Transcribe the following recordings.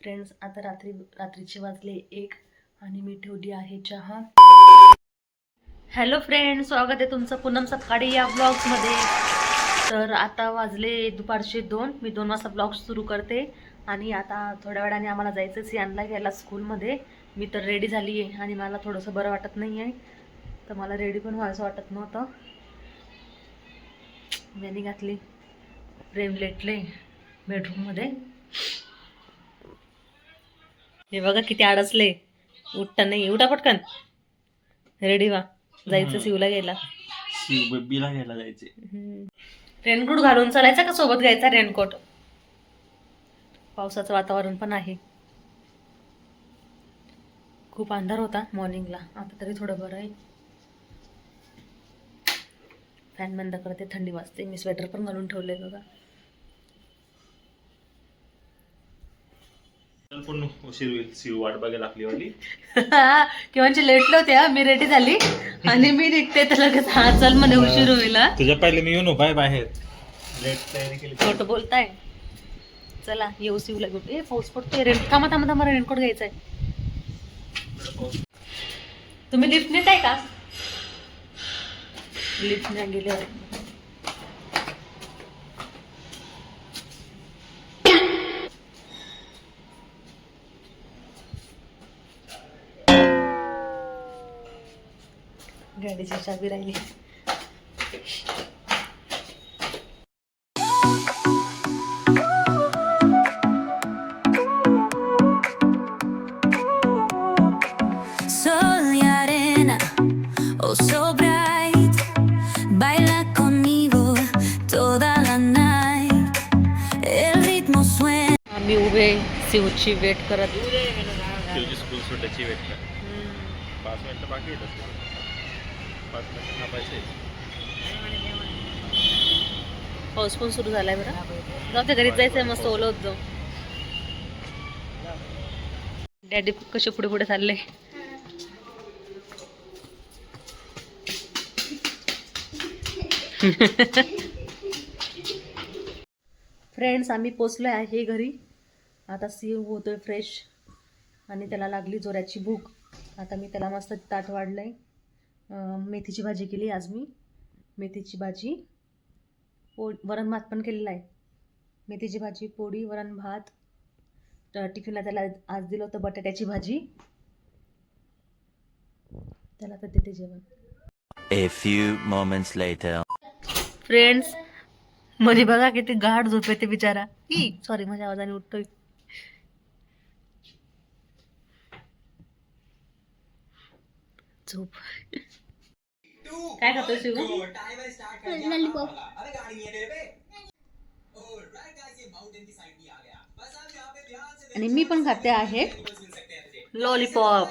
Friends, आता रात्रीचे वाजले 1 आणि मी ठेवली आहे चहा. हॅलो फ्रेंड्स, स्वागत आहे तुमचं पूनम सकाळी या ब्लॉग्समध्ये. तर आता वाजले दुपारचे 2. मी 2 वाजता ब्लॉग सुरू करते आणि आता थोड्या वेळाने आम्हाला जायचं सियानला घ्यायला स्कूलमध्ये. मी तर रेडी झाली आहे आणि मला थोडंसं बरं वाटत नाही आहे, तर मला रेडी पण व्हायचं वाटत नव्हतं. वेणी घातली, प्रेम लेटले बेडरूममध्ये. हे बघा किती अडचले, उठता नाही. उठा पटकन, रेडी व्हा, जायचं शिवला घ्यायला. शिव बेबीला घ्यायला जायचे. रेनकोट घालून चालायचा का सोबत घ्यायचा रेनकोट? पावसाचं वातावरण पण आहे. खूप अंधार होता मॉर्निंगला, आता तरी थोडं बरं आहे. फॅन बंद करते, थंडी वाजते. मी स्वेटर पण घालून ठेवलंय बघा. पण उशीर होईल, शिव वाट बघायला लागली वाली. किंवा लेटले होते. मी रेडी झाली आणि मी निघते तर लगेच हा चल म्हणे उशीर होईल. तुझ्या पहिले मी येऊन उभाय बाहेर, लेट तयारी केली. खोटं बोलताय. चला येऊ शिवला घेऊन. ए पाऊस पडतोय. थांबा थांबा थांबा, रेनकोट घ्यायचाय. तुम्ही लिफ्ट नेताय का? लिफ्ट नाही गेले. गाडीची चाबी राहिली. Sol y arena, oh so bright, baila conmigo toda la night, el ritmo suena. आम्ही उभे शिवची वेट करत. शिवची स्कूल सुटायची वेट कर. 5 मिनिटं बाकी येत. 5 मिनिटं थांबायचे. पाऊस पण सुरू झालाय बरं. जाऊ घरीच जायचंय, मस्त ओलं होत जाऊ. डॅडी कसे पुढे पुढे चालले. फ्रेंड्स, आम्ही पोचलोय आहे घरी. आता शिव होतोय फ्रेश आणि त्याला लागली जोराची भूक. आता मी त्याला मस्त ताट वाढलंय. मेथीची भाजी केली आज मी. मेथीची भाजी, वरण भात पण केलेला आहे. मेथीची भाजी, पोळी, वरण भात. टिफिनला त्याला आज दिलं होतं बटाट्याची भाजी. त्याला तर देते जेवण. A few moments later. Friends, मध्ये बघा किती गाढ झोप येते बिचारा. सॉरी, माझ्या आवाजाने उठतोय. झोप. काय खातोय शिव? आणि मी पण खाते आहे लॉलीपॉप.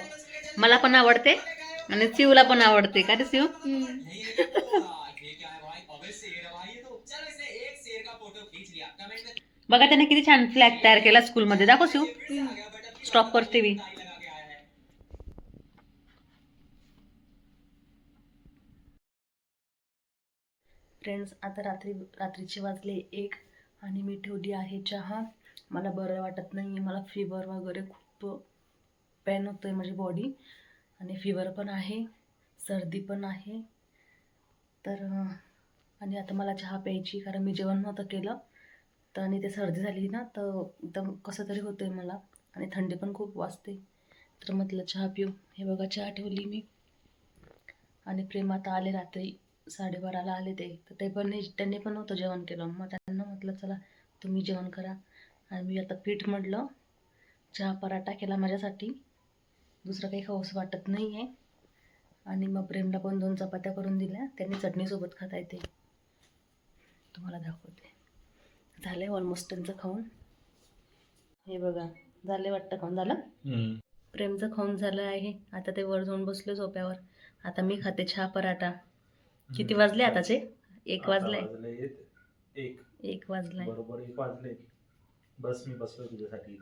मला पण आवडते आणि शिवला पण आवडते. का रे शिव? बघा त्याने किती छान फ्लॅग तयार केला स्कूलमध्ये. दाखव शिव. स्टॉप करते मी. फ्रेंड्स, आता रात्रीचे वाजले 1 आणि मी ठेवली आहे चहा. मला बरं वाटत नाही. मला फिवर वगैरे खूप पेन होतोय माझी बॉडी आणि फिवर पण आहे, सर्दी पण आहे. तर आणि आता मला चहा प्यायची, कारण मी जेवण नव्हतं केलं तर आणि ते सर्दी झाली ना, तर एकदम कसं तरी होतंय मला आणि थंडी पण खूप वाजते. तर म्हटलं चहा पिऊ. हे बघा चहा ठेवली मी. आणि प्रेम आता आले रात्री 12:30ला आले तर त्यांनी पण नव्हतं जेवण केलं. मग त्यांना म्हटलं चला तुम्ही जेवण करा. आणि मी आता पीठ मधलं चहा पराठा केला माझ्यासाठी. दुसरं काही खाऊस वाटत नाही आहे. आणि मग प्रेमला पण 2 चपात्या करून दिल्या. त्यांनी चटणीसोबत खाता येते. तुम्हाला दाखवते. झालंय ऑलमोस्ट त्यांचं खाऊन. हे बघा, झाले वाटतं खाऊन. झालं. प्रेमचं खाऊन झालं आहे. आता ते वर जाऊन बसले झोप्यावर. आता मी खाते चहा पराठा. किती वाजले आताचे? 1 वाजले. 1 वाजलाय बरोबर. 1 वाजले. बस मी बसलो तुझ्यासाठी.